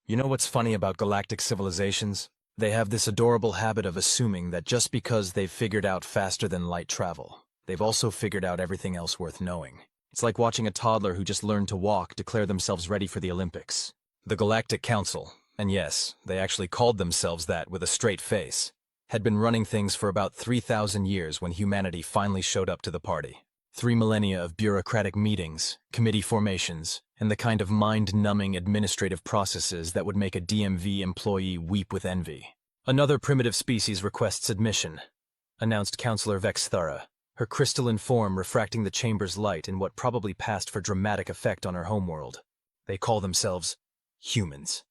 You know what's funny about galactic civilizations? They have this adorable habit of assuming that just because they've figured out faster than light travel, they've also figured out everything else worth knowing. It's like watching a toddler who just learned to walk declare themselves ready for the Olympics. The Galactic Council, and yes, they actually called themselves that with a straight face, had been running things for about 3,000 years when humanity finally showed up to the party. 3 millennia of bureaucratic meetings, committee formations, and the kind of mind-numbing administrative processes that would make a DMV employee weep with envy. "Another primitive species requests admission," announced Counselor Vexthara, her crystalline form refracting the chamber's light in what probably passed for dramatic effect on her homeworld. "They call themselves humans."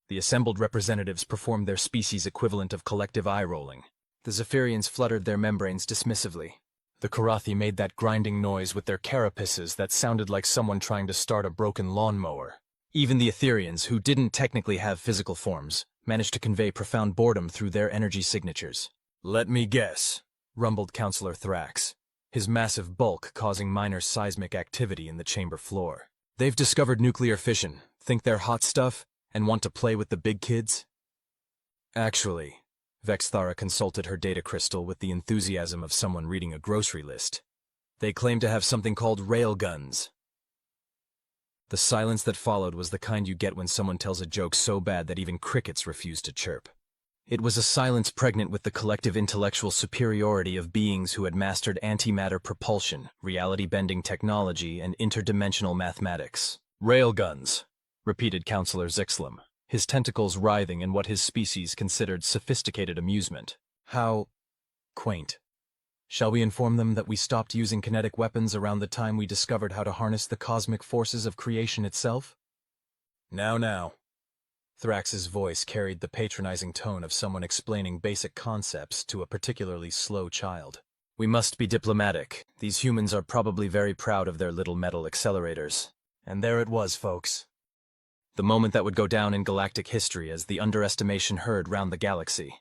The assembled representatives performed their species equivalent of collective eye-rolling. The Zephyrians fluttered their membranes dismissively. The Karathi made that grinding noise with their carapaces that sounded like someone trying to start a broken lawnmower. Even the Etherians, who didn't technically have physical forms, managed to convey profound boredom through their energy signatures. "Let me guess," rumbled Counselor Thrax, his massive bulk causing minor seismic activity in the chamber floor. "They've discovered nuclear fission, think they're hot stuff, and want to play with the big kids?" "Actually," Vexthara consulted her data crystal with the enthusiasm of someone reading a grocery list, "they claim to have something called railguns." The silence that followed was the kind you get when someone tells a joke so bad that even crickets refuse to chirp. It was a silence pregnant with the collective intellectual superiority of beings who had mastered antimatter propulsion, reality-bending technology, and interdimensional mathematics. "Railguns," repeated Counselor Zixlam, his tentacles writhing in what his species considered sophisticated amusement. "How quaint. Shall we inform them that we stopped using kinetic weapons around the time we discovered how to harness the cosmic forces of creation itself?" Now. Thrax's voice carried the patronizing tone of someone explaining basic concepts to a particularly slow child. "We must be diplomatic. These humans are probably very proud of their little metal accelerators." And there it was, folks. The moment that would go down in galactic history as the underestimation heard round the galaxy.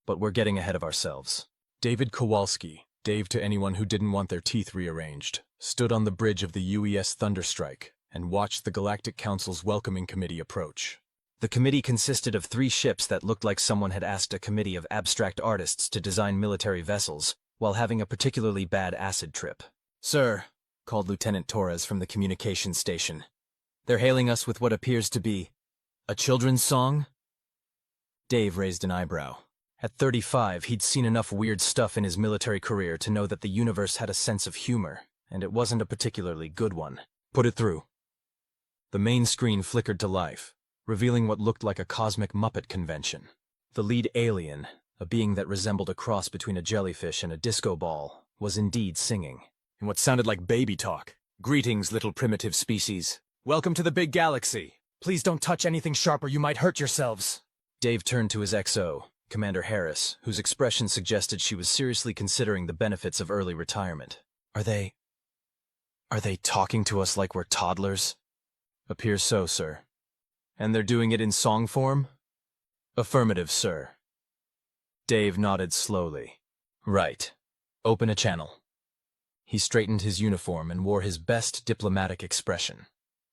But we're getting ahead of ourselves. David Kowalski, Dave to anyone who didn't want their teeth rearranged, stood on the bridge of the UES Thunderstrike and watched the Galactic Council's welcoming committee approach. The committee consisted of 3 ships that looked like someone had asked a committee of abstract artists to design military vessels while having a particularly bad acid trip. "Sir," called Lieutenant Torres from the communications station, "they're hailing us with what appears to be a children's song?" Dave raised an eyebrow. At 35, he'd seen enough weird stuff in his military career to know that the universe had a sense of humor, and it wasn't a particularly good one. "Put it through." The main screen flickered to life, revealing what looked like a cosmic Muppet convention. The lead alien, a being that resembled a cross between a jellyfish and a disco ball, was indeed singing, in what sounded like baby talk. "Greetings, little primitive species. Welcome to the big galaxy. Please don't touch anything sharp or you might hurt yourselves." Dave turned to his XO, Commander Harris, whose expression suggested she was seriously considering the benefits of early retirement. Are they talking to us like we're toddlers?" "Appears so, sir." "And they're doing it in song form?" "Affirmative, sir." Dave nodded slowly. "Right. Open a channel." He straightened his uniform and wore his best diplomatic expression,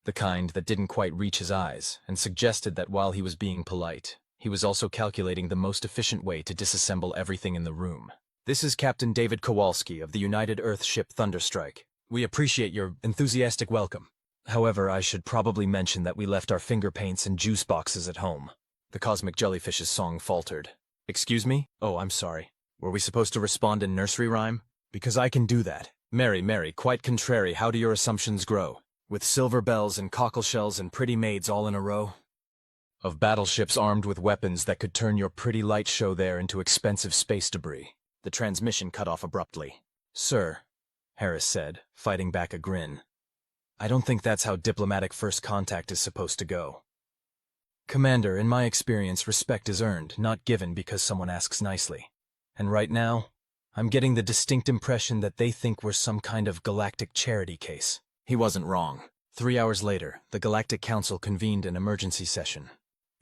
the kind that didn't quite reach his eyes, and suggested that while he was being polite, he was also calculating the most efficient way to disassemble everything in the room. "This is Captain David Kowalski of the United Earth ship Thunderstrike. We appreciate your enthusiastic welcome. However, I should probably mention that we left our finger paints and juice boxes at home." The cosmic jellyfish's song faltered. "Excuse me? Oh, I'm sorry. Were we supposed to respond in nursery rhyme? Because I can do that. Mary, quite contrary, how do your assumptions grow? With silver bells and cockle shells and pretty maids all in a row? Of battleships armed with weapons that could turn your pretty light show there into expensive space debris." The transmission cut off abruptly. "Sir," Harris said, fighting back a grin, "I don't think that's how diplomatic first contact is supposed to go. Commander, in my experience, respect is earned, not given because someone asks nicely. And right now, I'm getting the distinct impression that they think we're some kind of galactic charity case." He wasn't wrong. 3 hours later, the Galactic Council convened an emergency session.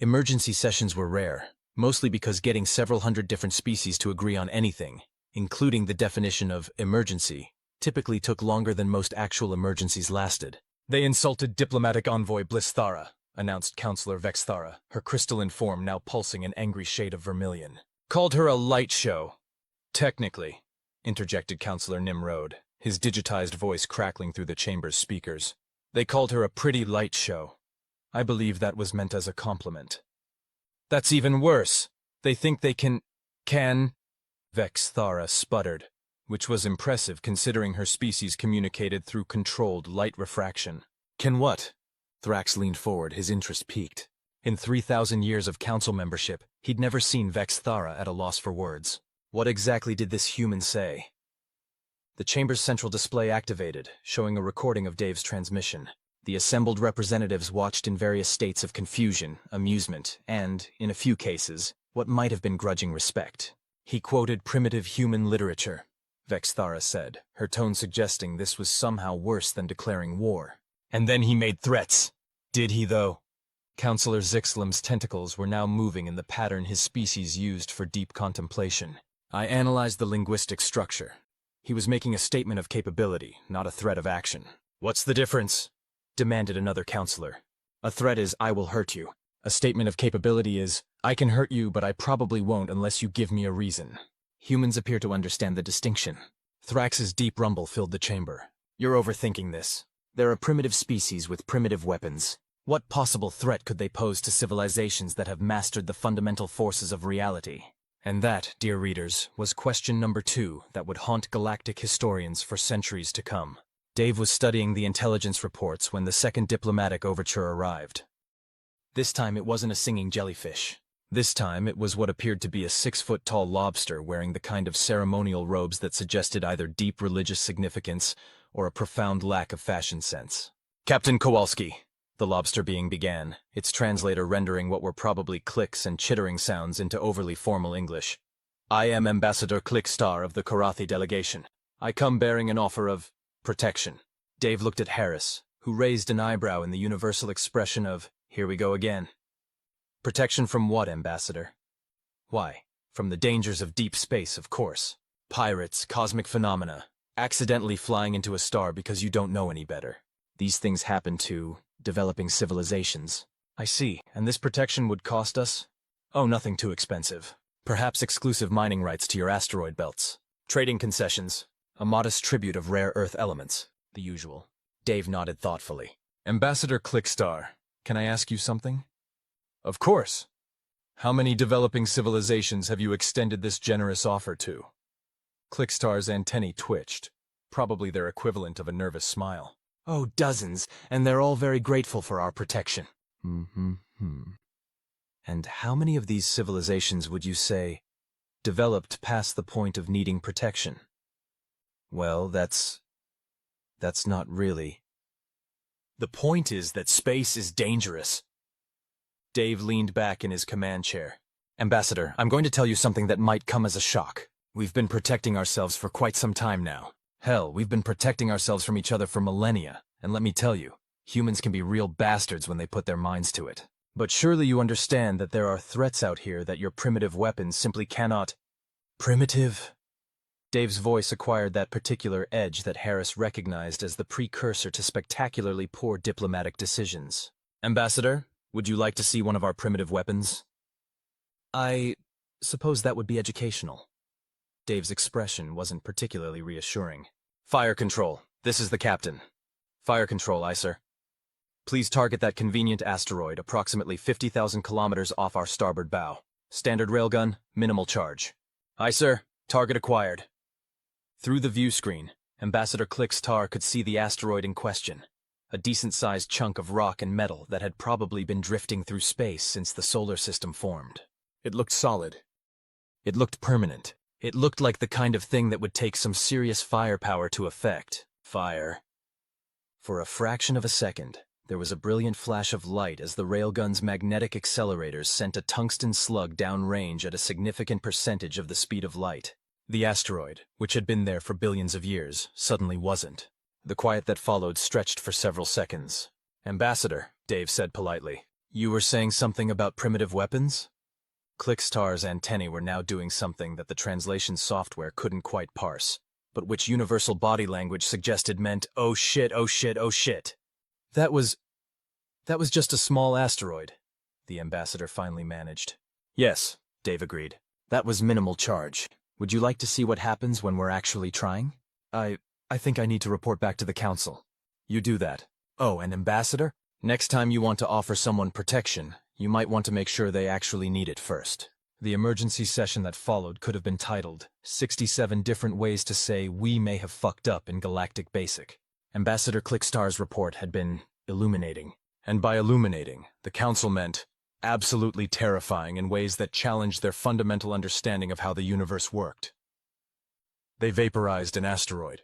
Emergency sessions were rare, mostly because getting several hundred different species to agree on anything, including the definition of emergency, typically took longer than most actual emergencies lasted. They insulted diplomatic envoy Blissthara, announced Counselor Vexthara, her crystalline form now pulsing an angry shade of vermilion. Called her a light show. Technically, interjected Counselor Nimrod, his digitized voice crackling through the chamber's speakers. They called her a pretty light show. I believe that was meant as a compliment. That's even worse. They think they can... Vexthara sputtered, which was impressive considering her species communicated through controlled light refraction. Can what? Thrax leaned forward, his interest piqued. In 3,000 years of council membership, he'd never seen Vexthara at a loss for words. What exactly did this human say? The chamber's central display activated, showing a recording of Dave's transmission. The assembled representatives watched in various states of confusion, amusement, and, in a few cases, what might have been grudging respect. He quoted primitive human literature, Vexthara said, her tone suggesting this was somehow worse than declaring war. And then he made threats. Did he, though? Counselor Zixlam's tentacles were now moving in the pattern his species used for deep contemplation. I analyzed the linguistic structure. He was making a statement of capability, not a threat of action. What's the difference? Demanded another counselor. A threat is, I will hurt you. A statement of capability is, I can hurt you, but I probably won't unless you give me a reason. Humans appear to understand the distinction. Thrax's deep rumble filled the chamber. You're overthinking this. They're a primitive species with primitive weapons. What possible threat could they pose to civilizations that have mastered the fundamental forces of reality? And that, dear readers, was question number 2 that would haunt galactic historians for centuries to come. Dave was studying the intelligence reports when the second diplomatic overture arrived. This time it wasn't a singing jellyfish. This time it was what appeared to be a 6-foot-tall lobster wearing the kind of ceremonial robes that suggested either deep religious significance or a profound lack of fashion sense. Captain Kowalski, the lobster being began, its translator rendering what were probably clicks and chittering sounds into overly formal English. I am Ambassador Clickstar of the Karathi delegation. I come bearing an offer of protection. Dave looked at Harris, who raised an eyebrow in the universal expression of, here we go again. Protection from what, Ambassador? Why, from the dangers of deep space, of course. Pirates, cosmic phenomena, accidentally flying into a star because you don't know any better. These things happen to developing civilizations. I see, and this protection would cost us? Oh, nothing too expensive. Perhaps exclusive mining rights to your asteroid belts. Trading concessions. A modest tribute of rare Earth elements. The usual. Dave nodded thoughtfully. Ambassador Clickstar, can I ask you something? Of course. How many developing civilizations have you extended this generous offer to? Clickstar's antennae twitched, probably their equivalent of a nervous smile. Oh, dozens, and they're all very grateful for our protection. And how many of these civilizations would you say developed past the point of needing protection? Well, that's not really. The point is that space is dangerous. Dave leaned back in his command chair. Ambassador, I'm going to tell you something that might come as a shock. We've been protecting ourselves for quite some time now. Hell, we've been protecting ourselves from each other for millennia, and let me tell you, humans can be real bastards when they put their minds to it. But surely you understand that there are threats out here that your primitive weapons simply cannot... Primitive? Dave's voice acquired that particular edge that Harris recognized as the precursor to spectacularly poor diplomatic decisions. Ambassador, would you like to see one of our primitive weapons? I suppose that would be educational. Dave's expression wasn't particularly reassuring. Fire control. This is the captain. Fire control, aye, sir. Please target that convenient asteroid approximately 50,000 kilometers off our starboard bow. Standard railgun, minimal charge. Aye, sir. Target acquired. Through the view screen, Ambassador Clickstar could see the asteroid in question, a decent-sized chunk of rock and metal that had probably been drifting through space since the solar system formed. It looked solid. It looked permanent. It looked like the kind of thing that would take some serious firepower to effect. Fire. For a fraction of a second, there was a brilliant flash of light as the Railgun's magnetic accelerators sent a tungsten slug downrange at a significant percentage of the speed of light. The asteroid, which had been there for billions of years, suddenly wasn't. The quiet that followed stretched for several seconds. Ambassador, Dave said politely, you were saying something about primitive weapons? Clickstar's antennae were now doing something that the translation software couldn't quite parse, but which universal body language suggested meant, oh shit, oh shit, oh shit. That was That was just a small asteroid, the ambassador finally managed. Yes, Dave agreed. That was minimal charge. Would you like to see what happens when we're actually trying? I think I need to report back to the council. You do that. Oh, and ambassador? Next time you want to offer someone protection, you might want to make sure they actually need it first. The emergency session that followed could have been titled 67 Different Ways to Say We May Have Fucked Up in Galactic Basic. Ambassador Clickstar's report had been illuminating. And by illuminating, the council meant absolutely terrifying in ways that challenged their fundamental understanding of how the universe worked. They vaporized an asteroid,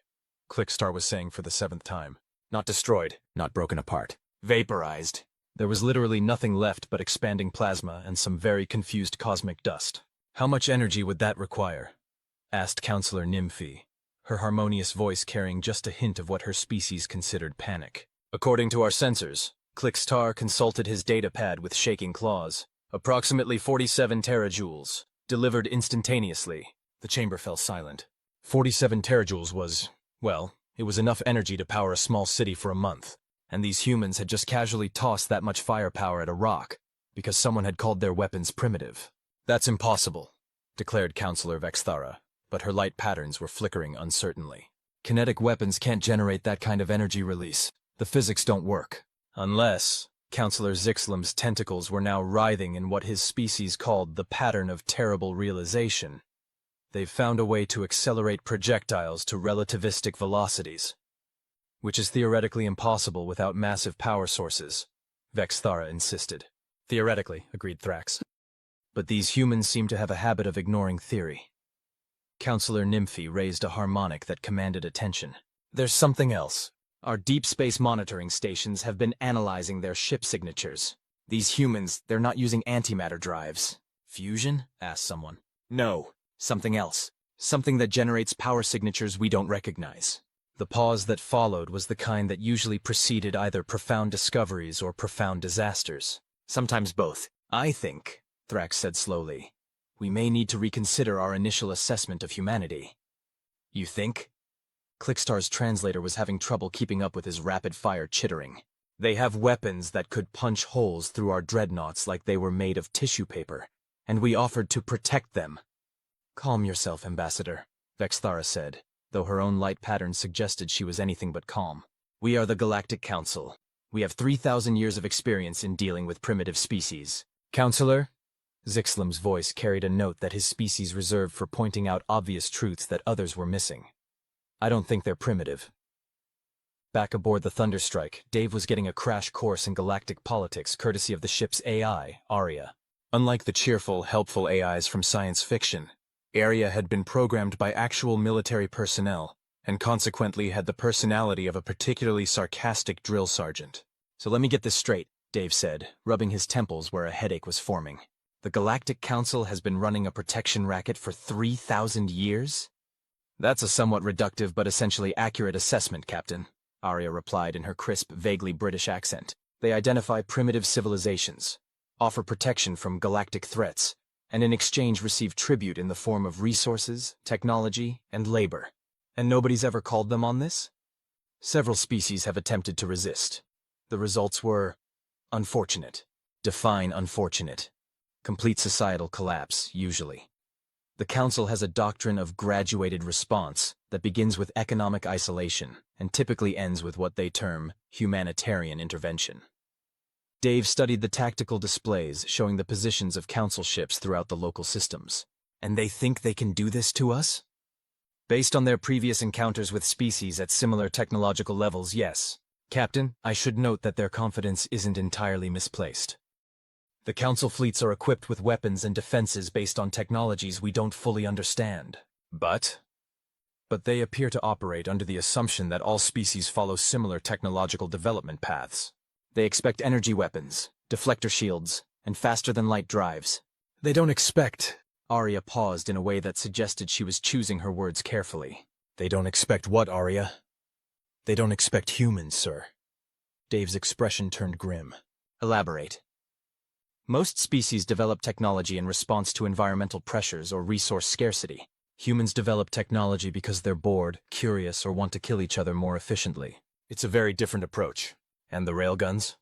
Clickstar was saying for the 7th time. Not destroyed, not broken apart. Vaporized. There was literally nothing left but expanding plasma and some very confused cosmic dust. How much energy would that require? Asked Counselor Nymphy, her harmonious voice carrying just a hint of what her species considered panic. According to our sensors, Clickstar consulted his datapad with shaking claws. Approximately 47 terajoules, delivered instantaneously. The chamber fell silent. 47 terajoules was, well, it was enough energy to power a small city for a month. And these humans had just casually tossed that much firepower at a rock, because someone had called their weapons primitive. That's impossible, declared Counselor Vexthara, but her light patterns were flickering uncertainly. Kinetic weapons can't generate that kind of energy release. The physics don't work. Unless, Counselor Zixlam's tentacles were now writhing in what his species called the pattern of terrible realization. They've found a way to accelerate projectiles to relativistic velocities, which is theoretically impossible without massive power sources, Vexthara insisted. Theoretically, agreed Thrax. But these humans seem to have a habit of ignoring theory. Counselor Nymphy raised a harmonic that commanded attention. There's something else. Our deep space monitoring stations have been analyzing their ship signatures. These humans, they're not using antimatter drives. Fusion? Asked someone. No, something else. Something that generates power signatures we don't recognize. The pause that followed was the kind that usually preceded either profound discoveries or profound disasters. Sometimes both. I think, Thrax said slowly, we may need to reconsider our initial assessment of humanity. You think? Clickstar's translator was having trouble keeping up with his rapid-fire chittering. They have weapons that could punch holes through our dreadnoughts like they were made of tissue paper, and we offered to protect them. Calm yourself, Ambassador, Vexthara said, though her own light pattern suggested she was anything but calm. We are the Galactic Council. We have 3,000 years of experience in dealing with primitive species. Counselor? Zixlam's voice carried a note that his species reserved for pointing out obvious truths that others were missing. I don't think they're primitive. Back aboard the Thunderstrike, Dave was getting a crash course in galactic politics courtesy of the ship's AI, Aria. Unlike the cheerful, helpful AIs from science fiction, Aria had been programmed by actual military personnel, and consequently had the personality of a particularly sarcastic drill sergeant. So let me get this straight, Dave said, rubbing his temples where a headache was forming. The Galactic Council has been running a protection racket for 3,000 years? That's a somewhat reductive but essentially accurate assessment, Captain, Aria replied in her crisp, vaguely British accent. They identify primitive civilizations, offer protection from galactic threats, and in exchange receive tribute in the form of resources, technology, and labor. And nobody's ever called them on this? Several species have attempted to resist. The results were unfortunate. Define unfortunate. Complete societal collapse, usually. The Council has a doctrine of graduated response that begins with economic isolation and typically ends with what they term humanitarian intervention. Dave studied the tactical displays showing the positions of Council ships throughout the local systems. And they think they can do this to us? Based on their previous encounters with species at similar technological levels, yes. Captain, I should note that their confidence isn't entirely misplaced. The Council fleets are equipped with weapons and defenses based on technologies we don't fully understand. But they appear to operate under the assumption that all species follow similar technological development paths. They expect energy weapons, deflector shields, and faster-than-light drives. They don't expect... Aria paused in a way that suggested she was choosing her words carefully. They don't expect what, Aria? They don't expect humans, sir. Dave's expression turned grim. Elaborate. Most species develop technology in response to environmental pressures or resource scarcity. Humans develop technology because they're bored, curious, or want to kill each other more efficiently. It's a very different approach. And the railguns?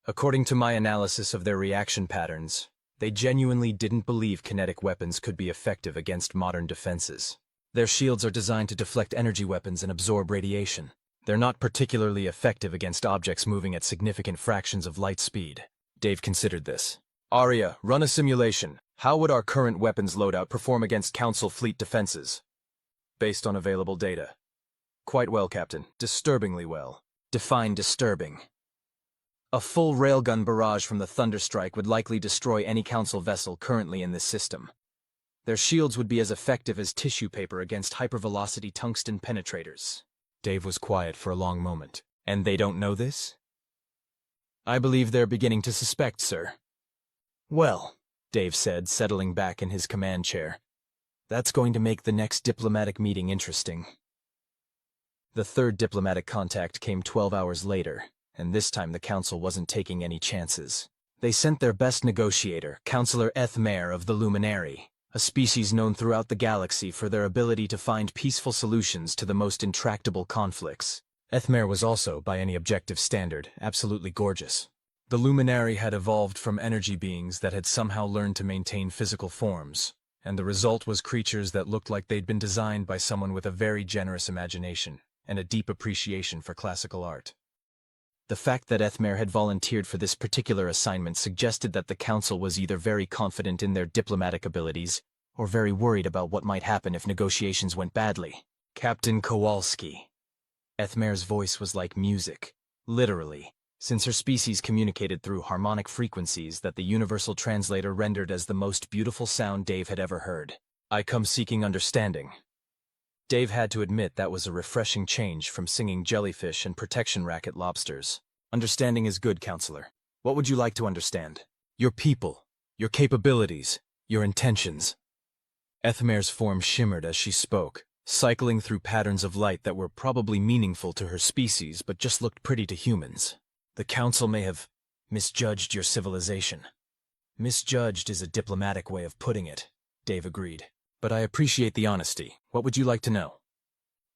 According to my analysis of their reaction patterns, they genuinely didn't believe kinetic weapons could be effective against modern defenses. Their shields are designed to deflect energy weapons and absorb radiation. They're not particularly effective against objects moving at significant fractions of light speed. Dave considered this. Arya, run a simulation. How would our current weapons loadout perform against Council fleet defenses? Based on available data. Quite well, Captain. Disturbingly well. Define disturbing. A full railgun barrage from the Thunderstrike would likely destroy any Council vessel currently in this system. Their shields would be as effective as tissue paper against hypervelocity tungsten penetrators. Dave was quiet for a long moment. And they don't know this? I believe they're beginning to suspect, sir. Well, Dave said, settling back in his command chair. That's going to make the next diplomatic meeting interesting. The third diplomatic contact came 12 hours later, and this time the Council wasn't taking any chances. They sent their best negotiator, Councillor Ethmer of the Luminary, a species known throughout the galaxy for their ability to find peaceful solutions to the most intractable conflicts. Ethmer was also, by any objective standard, absolutely gorgeous. The Luminary had evolved from energy beings that had somehow learned to maintain physical forms, and the result was creatures that looked like they'd been designed by someone with a very generous imagination and a deep appreciation for classical art. The fact that Ethmer had volunteered for this particular assignment suggested that the Council was either very confident in their diplomatic abilities or very worried about what might happen if negotiations went badly. Captain Kowalski. Ethmer's voice was like music, literally, since her species communicated through harmonic frequencies that the Universal Translator rendered as the most beautiful sound Dave had ever heard. I come seeking understanding. Dave had to admit that was a refreshing change from singing jellyfish and protection racket lobsters. Understanding is good, Counselor. What would you like to understand? Your people, your capabilities, your intentions. Ethmer's form shimmered as she spoke, cycling through patterns of light that were probably meaningful to her species but just looked pretty to humans. The Council may have misjudged your civilization. Misjudged is a diplomatic way of putting it, Dave agreed. But I appreciate the honesty. What would you like to know?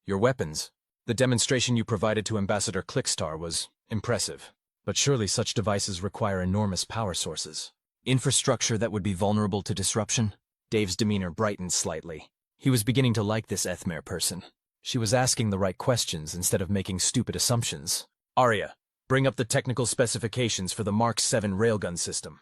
Your weapons. The demonstration you provided to Ambassador Clickstar was impressive. But surely such devices require enormous power sources. Infrastructure that would be vulnerable to disruption? Dave's demeanor brightened slightly. He was beginning to like this Ethmer person. She was asking the right questions instead of making stupid assumptions. Arya, bring up the technical specifications for the Mark 7 railgun system.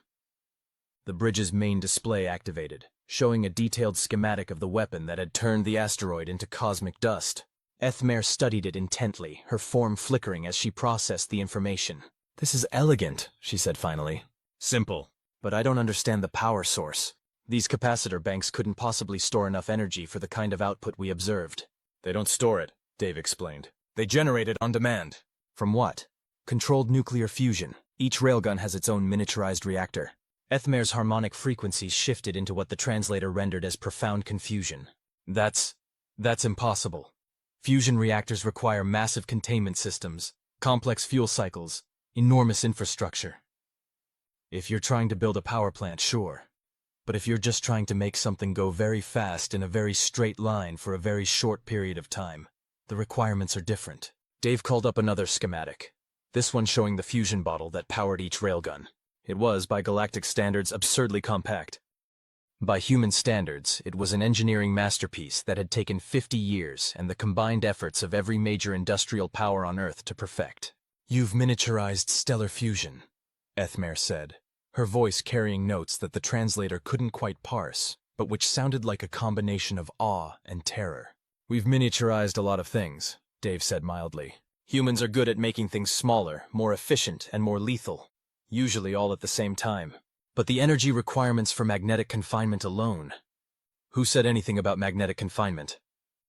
The bridge's main display activated, showing a detailed schematic of the weapon that had turned the asteroid into cosmic dust. Ethmer studied it intently, her form flickering as she processed the information. This is elegant, she said finally. Simple. But I don't understand the power source. These capacitor banks couldn't possibly store enough energy for the kind of output we observed. They don't store it, Dave explained. They generate it on demand. From what? Controlled nuclear fusion. Each railgun has its own miniaturized reactor. Ethmer's harmonic frequencies shifted into what the translator rendered as profound confusion. That's impossible. Fusion reactors require massive containment systems, complex fuel cycles, enormous infrastructure. If you're trying to build a power plant, sure. But if you're just trying to make something go very fast in a very straight line for a very short period of time, the requirements are different. Dave called up another schematic, this one showing the fusion bottle that powered each railgun. It was, by galactic standards, absurdly compact. By human standards, it was an engineering masterpiece that had taken 50 years and the combined efforts of every major industrial power on Earth to perfect. You've miniaturized stellar fusion, Ethmer said, her voice carrying notes that the translator couldn't quite parse, but which sounded like a combination of awe and terror. We've miniaturized a lot of things, Dave said mildly. Humans are good at making things smaller, more efficient, and more lethal. Usually all at the same time. But the energy requirements for magnetic confinement alone. Who said anything about magnetic confinement?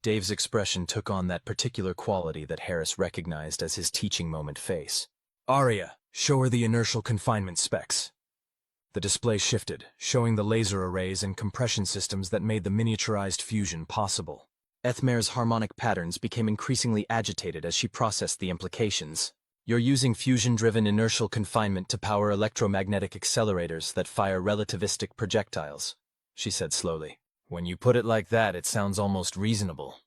Dave's expression took on that particular quality that Harris recognized as his teaching moment face. Arya, show her the inertial confinement specs. The display shifted, showing the laser arrays and compression systems that made the miniaturized fusion possible. Ethmer's harmonic patterns became increasingly agitated as she processed the implications. You're using fusion-driven inertial confinement to power electromagnetic accelerators that fire relativistic projectiles, she said slowly. When you put it like that, it sounds almost reasonable.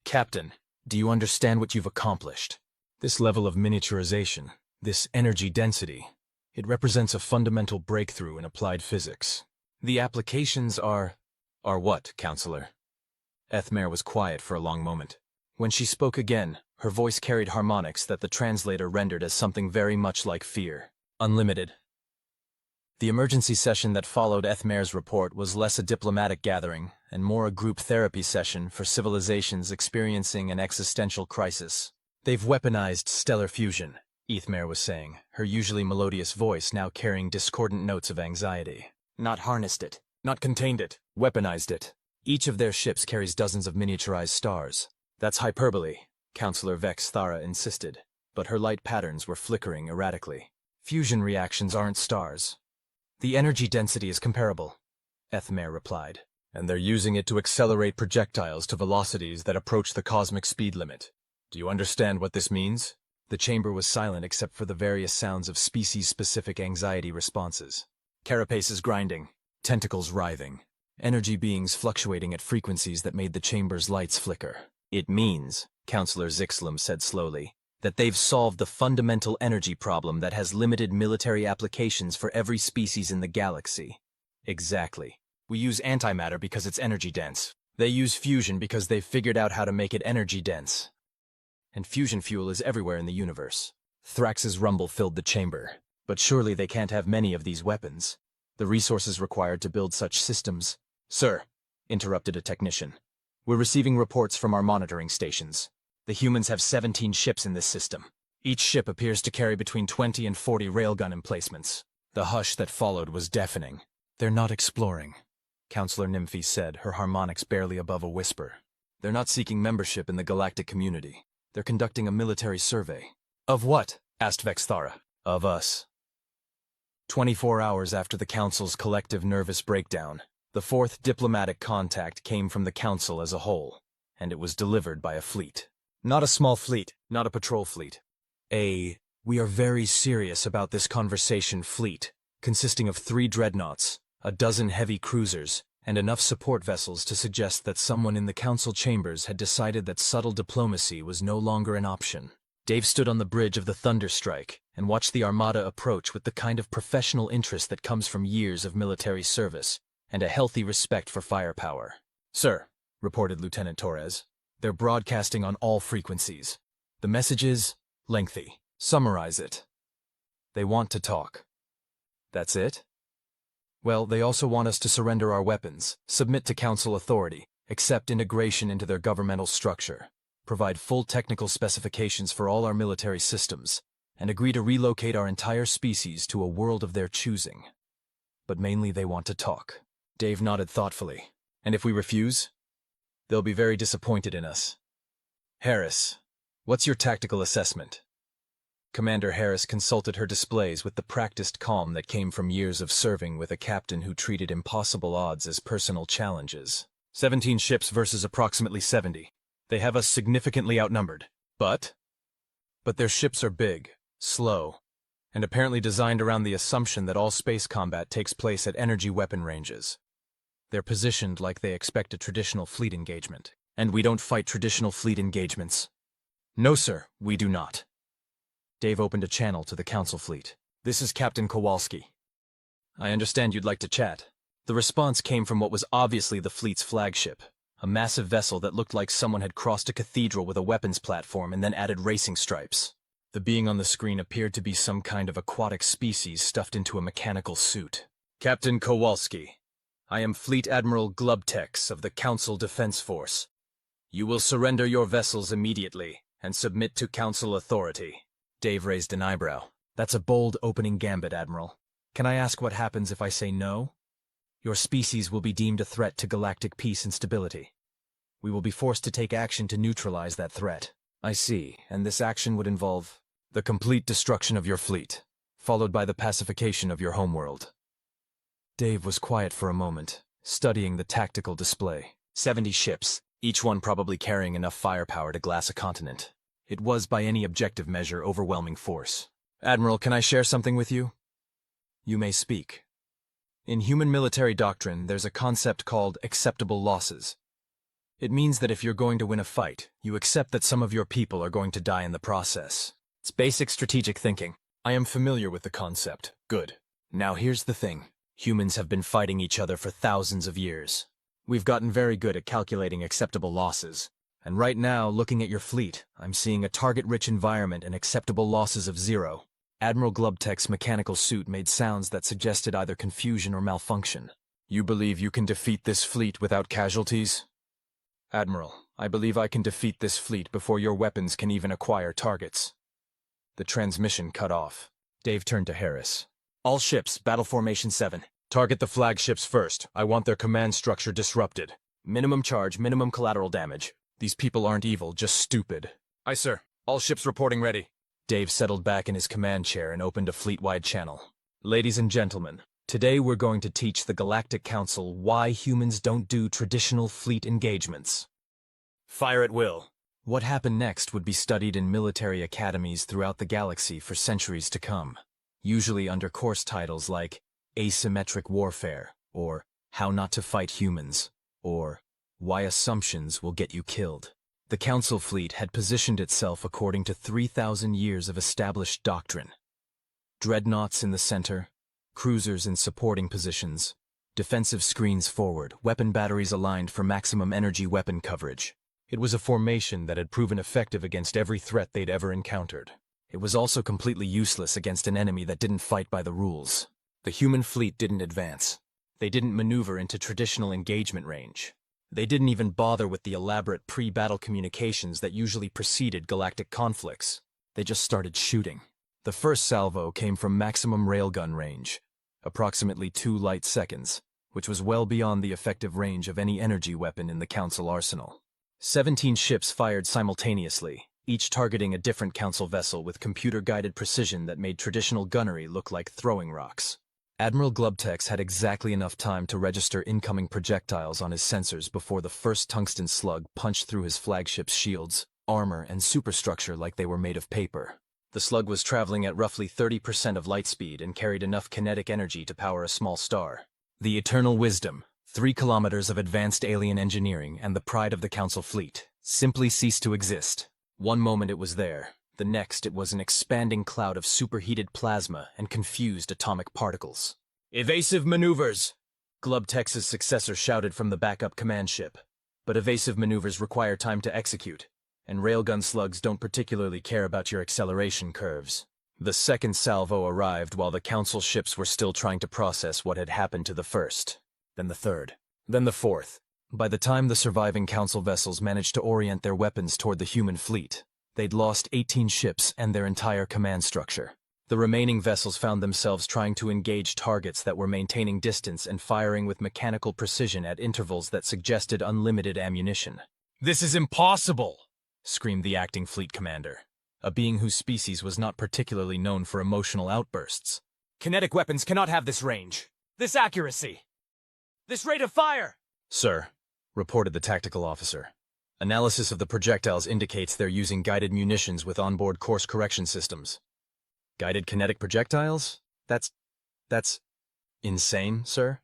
Captain, do you understand what you've accomplished? This level of miniaturization, This energy density, it represents a fundamental breakthrough in applied physics. The applications are what, Counselor? Ethmer was quiet for a long moment. When she spoke again, her voice carried harmonics that the translator rendered as something very much like fear. Unlimited. The emergency session that followed Ethmer's report was less a diplomatic gathering and more a group therapy session for civilizations experiencing an existential crisis. They've weaponized stellar fusion, Ethmer was saying, her usually melodious voice now carrying discordant notes of anxiety. Not harnessed it, not contained it, weaponized it. Each of their ships carries dozens of miniaturized stars. That's hyperbole, Counselor Vex Thara insisted, but her light patterns were flickering erratically. Fusion reactions aren't stars. The energy density is comparable, Ethmer replied, and they're using it to accelerate projectiles to velocities that approach the cosmic speed limit. Do you understand what this means? The chamber was silent except for the various sounds of species-specific anxiety responses. Carapaces grinding, tentacles writhing, energy beings fluctuating at frequencies that made the chamber's lights flicker. It means, Counselor Zixlum said slowly, that they've solved the fundamental energy problem that has limited military applications for every species in the galaxy. Exactly. We use antimatter because it's energy dense. They use fusion because they've figured out how to make it energy dense. And fusion fuel is everywhere in the universe. Thrax's rumble filled the chamber. But surely they can't have many of these weapons. The resources required to build such systems. Sir, interrupted a technician. We're receiving reports from our monitoring stations. The humans have 17 ships in this system. Each ship appears to carry between 20 and 40 railgun emplacements. The hush that followed was deafening. They're not exploring, Counselor Nymphe said, her harmonics barely above a whisper. They're not seeking membership in the galactic community. They're conducting a military survey. Of what? Asked Vexthara. Of us. 24 hours after the Council's collective nervous breakdown, the fourth diplomatic contact came from the Council as a whole, and it was delivered by a fleet. Not a small fleet, not a patrol fleet. We are very serious about this conversation fleet, consisting of 3 dreadnoughts, a dozen heavy cruisers, and enough support vessels to suggest that someone in the Council chambers had decided that subtle diplomacy was no longer an option. Dave stood on the bridge of the Thunderstrike and watched the armada approach with the kind of professional interest that comes from years of military service and a healthy respect for firepower. Sir, reported Lieutenant Torres, they're broadcasting on all frequencies. The message is lengthy. Summarize it. They want to talk. That's it? Well, they also want us to surrender our weapons, submit to Council authority, accept integration into their governmental structure, provide full technical specifications for all our military systems, and agree to relocate our entire species to a world of their choosing. But mainly they want to talk. Dave nodded thoughtfully. And if we refuse? They'll be very disappointed in us. Harris, what's your tactical assessment? Commander Harris consulted her displays with the practiced calm that came from years of serving with a captain who treated impossible odds as personal challenges. 17 ships versus approximately 70. They have us significantly outnumbered. But their ships are big, slow, and apparently designed around the assumption that all space combat takes place at energy weapon ranges. They're positioned like they expect a traditional fleet engagement. And we don't fight traditional fleet engagements. No, sir, we do not. Dave opened a channel to the Council fleet. This is Captain Kowalski. I understand you'd like to chat. The response came from what was obviously the fleet's flagship, a massive vessel that looked like someone had crossed a cathedral with a weapons platform and then added racing stripes. The being on the screen appeared to be some kind of aquatic species stuffed into a mechanical suit. Captain Kowalski, I am Fleet Admiral Glubtex of the Council Defense Force. You will surrender your vessels immediately and submit to Council authority. Dave raised an eyebrow. That's a bold opening gambit, Admiral. Can I ask what happens if I say no? Your species will be deemed a threat to galactic peace and stability. We will be forced to take action to neutralize that threat. I see, and this action would involve the complete destruction of your fleet, followed by the pacification of your homeworld. Dave was quiet for a moment, studying the tactical display. 70 ships, each one probably carrying enough firepower to glass a continent. It was, by any objective measure, overwhelming force. Admiral, can I share something with you? You may speak. In human military doctrine, there's a concept called acceptable losses. It means that if you're going to win a fight, you accept that some of your people are going to die in the process. It's basic strategic thinking. I am familiar with the concept. Good. Now here's the thing. Humans have been fighting each other for thousands of years. We've gotten very good at calculating acceptable losses. And right now, looking at your fleet, I'm seeing a target-rich environment and acceptable losses of 0. Admiral Glubtek's mechanical suit made sounds that suggested either confusion or malfunction. You believe you can defeat this fleet without casualties? Admiral, I believe I can defeat this fleet before your weapons can even acquire targets. The transmission cut off. Dave turned to Harris. All ships, battle formation 7. Target the flagships first. I want their command structure disrupted. Minimum charge, minimum collateral damage. These people aren't evil, just stupid. Aye, sir. All ships reporting ready. Dave settled back in his command chair and opened a fleet-wide channel. Ladies and gentlemen, today we're going to teach the Galactic Council why humans don't do traditional fleet engagements. Fire at will. What happened next would be studied in military academies throughout the galaxy for centuries to come, usually under course titles like Asymmetric Warfare, or How Not to Fight Humans, or Why Assumptions Will Get You Killed. The Council fleet had positioned itself according to 3,000 years of established doctrine. Dreadnoughts in the center, cruisers in supporting positions, defensive screens forward, weapon batteries aligned for maximum energy weapon coverage. It was a formation that had proven effective against every threat they'd ever encountered. It was also completely useless against an enemy that didn't fight by the rules. The human fleet didn't advance. They didn't maneuver into traditional engagement range. They didn't even bother with the elaborate pre-battle communications that usually preceded galactic conflicts. They just started shooting. The first salvo came from maximum railgun range, approximately 2 light seconds, which was well beyond the effective range of any energy weapon in the Council arsenal. 17 ships fired simultaneously, each targeting a different Council vessel with computer-guided precision that made traditional gunnery look like throwing rocks. Admiral Glubtex had exactly enough time to register incoming projectiles on his sensors before the first tungsten slug punched through his flagship's shields, armor, and superstructure like they were made of paper. The slug was traveling at roughly 30% of light speed and carried enough kinetic energy to power a small star. The Eternal Wisdom, 3 kilometers of advanced alien engineering and the pride of the Council fleet, simply ceased to exist. One moment it was there, the next it was an expanding cloud of superheated plasma and confused atomic particles. Evasive maneuvers! Glubtex's successor shouted from the backup command ship. But evasive maneuvers require time to execute, and railgun slugs don't particularly care about your acceleration curves. The second salvo arrived while the Council ships were still trying to process what had happened to the first. Then the third. Then the fourth. By the time the surviving Council vessels managed to orient their weapons toward the human fleet, they'd lost 18 ships and their entire command structure. The remaining vessels found themselves trying to engage targets that were maintaining distance and firing with mechanical precision at intervals that suggested unlimited ammunition. "This is impossible!" screamed the acting fleet commander, a being whose species was not particularly known for emotional outbursts. "Kinetic weapons cannot have this range, this accuracy, this rate of fire!" "Sir," reported the tactical officer, "analysis of the projectiles indicates they're using guided munitions with onboard course correction systems." Guided kinetic projectiles? That's insane, sir?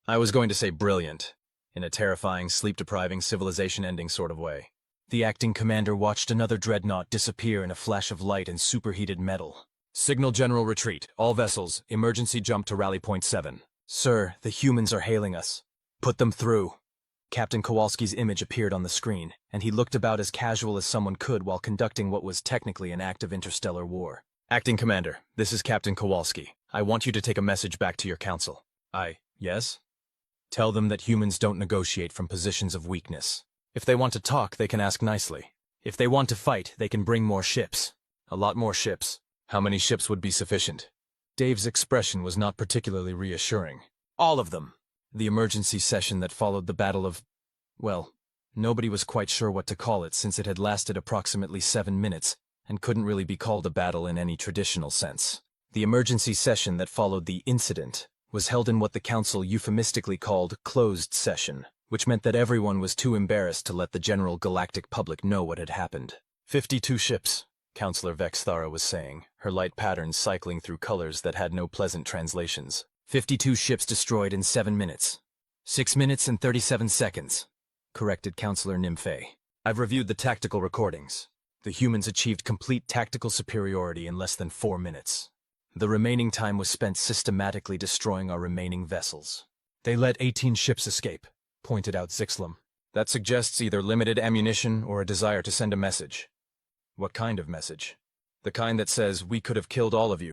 I was going to say brilliant, in a terrifying, sleep-depriving, civilization-ending sort of way. The acting commander watched another dreadnought disappear in a flash of light and superheated metal. "Signal general retreat. All vessels, emergency jump to rally point 7. Sir, the humans are hailing us. Put them through." Captain Kowalski's image appeared on the screen, and he looked about as casual as someone could while conducting what was technically an act of interstellar war. "Acting Commander, this is Captain Kowalski. I want you to take a message back to your council." Yes? "Tell them that humans don't negotiate from positions of weakness. If they want to talk, they can ask nicely. If they want to fight, they can bring more ships. A lot more ships. How many ships would be sufficient?" Dave's expression was not particularly reassuring. "All of them." The emergency session that followed the Battle of... well, nobody was quite sure what to call it since it had lasted approximately 7 minutes, and couldn't really be called a battle in any traditional sense. The emergency session that followed the incident was held in what the Council euphemistically called closed session, which meant that everyone was too embarrassed to let the general galactic public know what had happened. 52 ships, Councillor Vexthara was saying, her light patterns cycling through colors that had no pleasant translations. 52 ships destroyed in 7 minutes. 6 minutes and 37 seconds, corrected Councillor Nymphe. "I've reviewed the tactical recordings. The humans achieved complete tactical superiority in less than 4 minutes. The remaining time was spent systematically destroying our remaining vessels. They let 18 ships escape, pointed out Zixlem. That suggests either limited ammunition or a desire to send a message. What kind of message? The kind that says, we could have killed all of you.